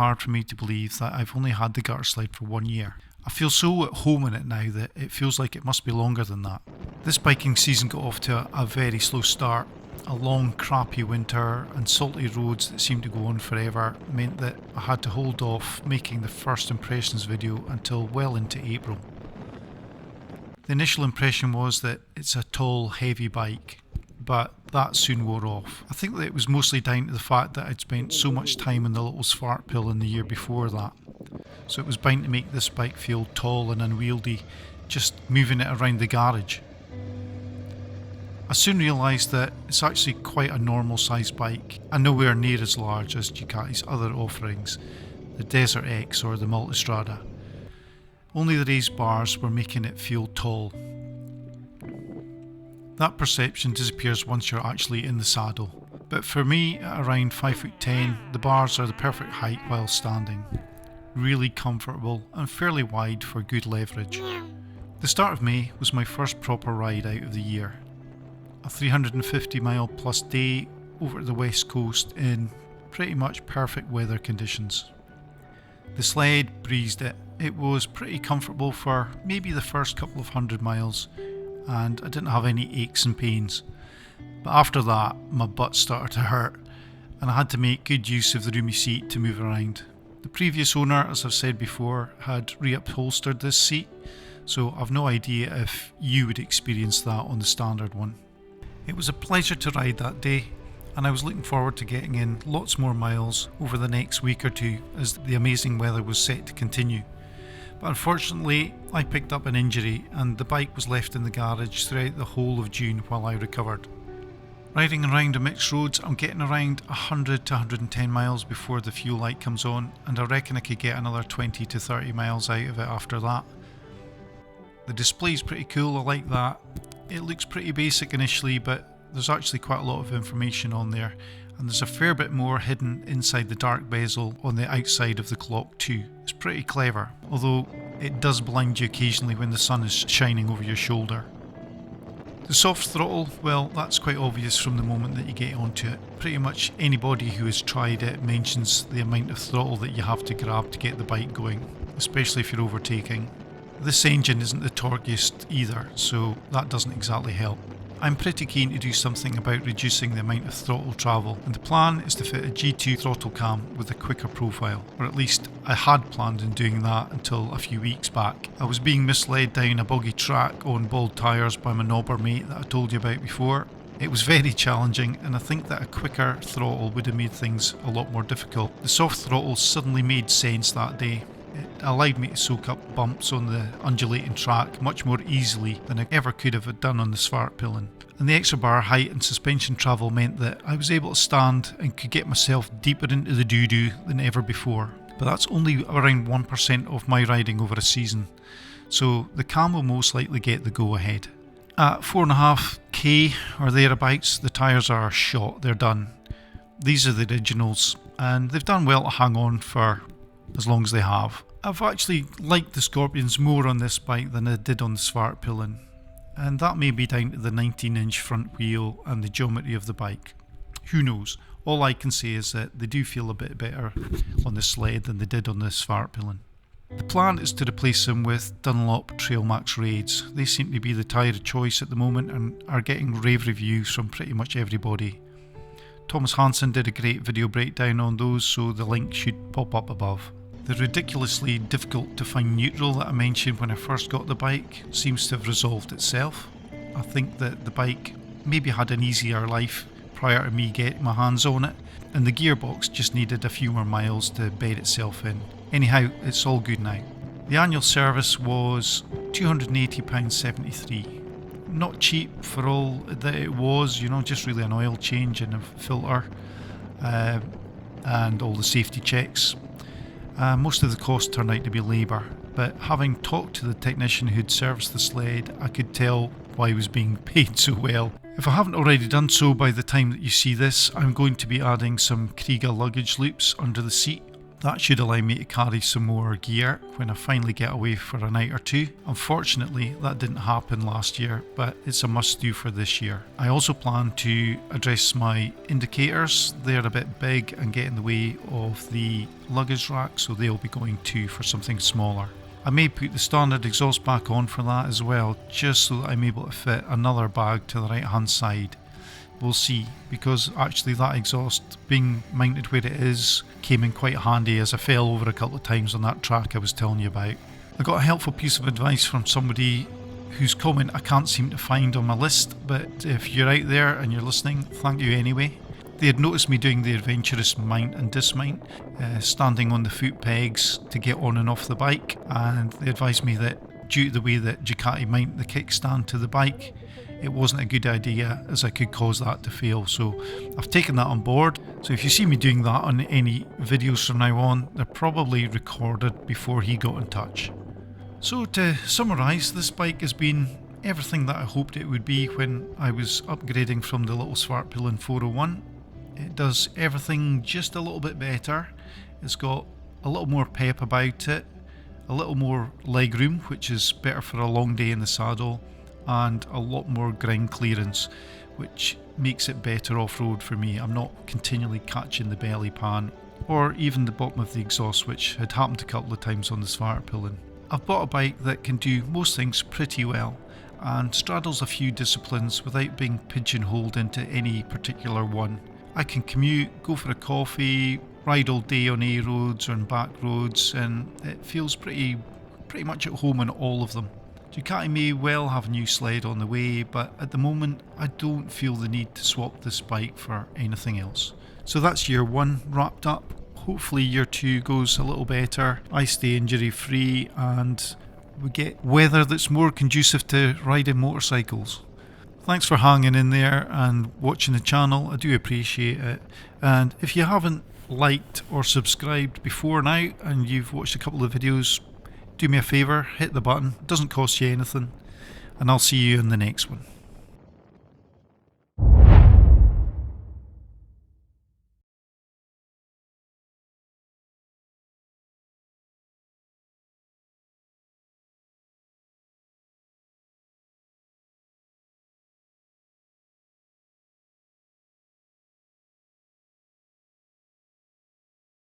hard for me to believe that I've only had the gutter sled for 1 year. I feel so at home in it now that it feels like it must be longer than that. This biking season got off to a very slow start. A long, crappy winter and salty roads that seemed to go on forever meant that I had to hold off making the first impressions video until well into April. The initial impression was that it's a tall, heavy bike, but that soon wore off. I think that it was mostly down to the fact that I'd spent so much time in the little Svartpilen the year before that. So it was bound to make this bike feel tall and unwieldy, just moving it around the garage. I soon realised that it's actually quite a normal sized bike and nowhere near as large as Ducati's other offerings, the Desert X or the Multistrada. Only the raised bars were making it feel tall. That perception disappears once you're actually in the saddle, but for me at around 5'10", the bars are the perfect height while standing. Really comfortable and fairly wide for good leverage. The start of May was my first proper ride out of the year. A 350 mile plus day over to the west coast in pretty much perfect weather conditions. The sled breezed it. It was pretty comfortable for maybe the first couple of 100 miles and I didn't have any aches and pains. But after that my butt started to hurt and I had to make good use of the roomy seat to move around. The previous owner, as I've said before, had reupholstered this seat, so I've no idea if you would experience that on the standard one. It was a pleasure to ride that day, and I was looking forward to getting in lots more miles over the next week or two as the amazing weather was set to continue. But unfortunately, I picked up an injury and the bike was left in the garage throughout the whole of June while I recovered. Riding around the mixed roads, I'm getting around 100 to 110 miles before the fuel light comes on, and I reckon I could get another 20 to 30 miles out of it after that. The display's pretty cool, I like that. It looks pretty basic initially, but there's actually quite a lot of information on there, and there's a fair bit more hidden inside the dark bezel on the outside of the clock too. It's pretty clever, although it does blind you occasionally when the sun is shining over your shoulder. The soft throttle, well, that's quite obvious from the moment that you get onto it. Pretty much anybody who has tried it mentions the amount of throttle that you have to grab to get the bike going, especially if you're overtaking. This engine isn't the torquiest either, so that doesn't exactly help. I'm pretty keen to do something about reducing the amount of throttle travel, and the plan is to fit a G2 throttle cam with a quicker profile, or at least I had planned on doing that until a few weeks back. I was being misled down a boggy track on bald tyres by my knobber mate that I told you about before. It was very challenging, and I think that a quicker throttle would have made things a lot more difficult. The soft throttle suddenly made sense that day. It allowed me to soak up bumps on the undulating track much more easily than I ever could have done on the Svartpilen. And the extra bar height and suspension travel meant that I was able to stand and could get myself deeper into the doo-doo than ever before. But that's only around 1% of my riding over a season, so the cam will most likely get the go-ahead. At 4.5k or thereabouts, the tyres are shot, they're done. These are the originals, and they've done well to hang on for as long as they have. I've actually liked the Scorpions more on this bike than I did on the Svartpilen, and that may be down to the 19-inch front wheel and the geometry of the bike. Who knows? All I can say is that they do feel a bit better on the sled than they did on the Svartpilen. The plan is to replace them with Dunlop Trailmax Raids. They seem to be the tyre of choice at the moment and are getting rave reviews from pretty much everybody. Thomas Hansen did a great video breakdown on those, so the link should pop up above. The ridiculously difficult to find neutral that I mentioned when I first got the bike seems to have resolved itself. I think that the bike maybe had an easier life prior to me getting my hands on it, and the gearbox just needed a few more miles to bed itself in. Anyhow, it's all good now. The annual service was £280.73. Not cheap for all that it was, just really an oil change and a filter and all the safety checks. Most of the cost turned out to be labour, but having talked to the technician who'd serviced the sled, I could tell why he was being paid so well. If I haven't already done so by the time that you see this, I'm going to be adding some Kriega luggage loops under the seat. That should allow me to carry some more gear when I finally get away for a night or two. Unfortunately, that didn't happen last year, but it's a must do for this year. I also plan to address my indicators. They're a bit big and get in the way of the luggage rack, so they'll be going to for something smaller. I may put the standard exhaust back on for that as well, just so that I'm able to fit another bag to the right hand side. We'll see, because actually that exhaust being mounted where it is came in quite handy as I fell over a couple of times on that track I was telling you about. I got a helpful piece of advice from somebody whose comment I can't seem to find on my list, but if you're out there and you're listening, thank you anyway. They had noticed me doing the adventurous mount and dismount, standing on the foot pegs to get on and off the bike, and they advised me that due to the way that Ducati mount the kickstand to the bike, it wasn't a good idea as I could cause that to fail. So I've taken that on board. So if you see me doing that on any videos from now on, they're probably recorded before he got in touch. So to summarise, this bike has been everything that I hoped it would be when I was upgrading from the little Svartpilen 401. It does everything just a little bit better. It's got a little more pep about it, a little more leg room, which is better for a long day in the saddle, and a lot more ground clearance, which makes it better off-road for me. I'm not continually catching the belly pan or even the bottom of the exhaust, which had happened a couple of times on the Svartpilen. I've bought a bike that can do most things pretty well and straddles a few disciplines without being pigeonholed into any particular one. I can commute, go for a coffee, ride all day on A roads or on back roads, and it feels pretty much at home on all of them. Ducati may well have a new sled on the way, but at the moment I don't feel the need to swap this bike for anything else. So that's year one wrapped up. Hopefully year two goes a little better, I stay injury free, and we get weather that's more conducive to riding motorcycles. Thanks for hanging in there and watching the channel, I do appreciate it. And if you haven't liked or subscribed before now and you've watched a couple of videos, do me a favour, hit the button, it doesn't cost you anything, and I'll see you in the next one.